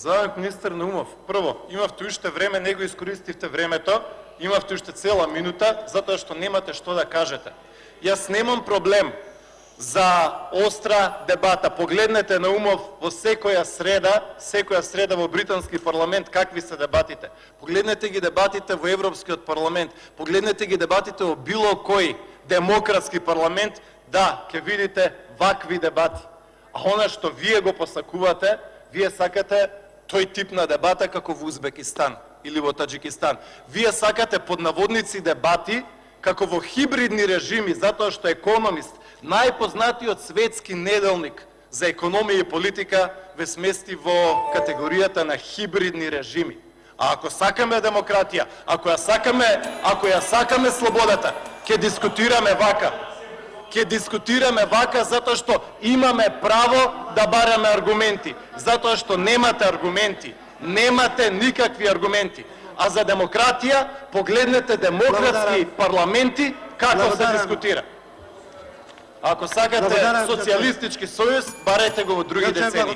Заместник министер Наумов, прво, имавте уште време, не го искористивте времето, имавте уште цела минута, затоа што немате што да кажете. Јас немам проблем за остра дебата. Погледнете Наумов во секоја среда во британски парламент какви се дебатите. Погледнете ги дебатите во Европскиот парламент, погледнете ги дебатите во било кој демократски парламент, да, ќе видите вакви дебати. А она што вие го посакувате, вие сакате тој тип на дебата како во Узбекистан или во Таџикистан. Вие сакате под наводници дебати како во хибридни режими, затоа што Економист, најпознатиот светски неделник за економија и политика, ве смести во категоријата на хибридни режими. А ако сакаме демократија, ако ја сакаме слободата, ќе дискутираме вака. Ќе дискутираме вака затоа што имаме право да бараме аргументи. Затоа што немате аргументи. Немате никакви аргументи. А за демократија, погледнете демократски парламенти како се дискутира. Ако сакате социјалистички сојуз, барете го во други децении.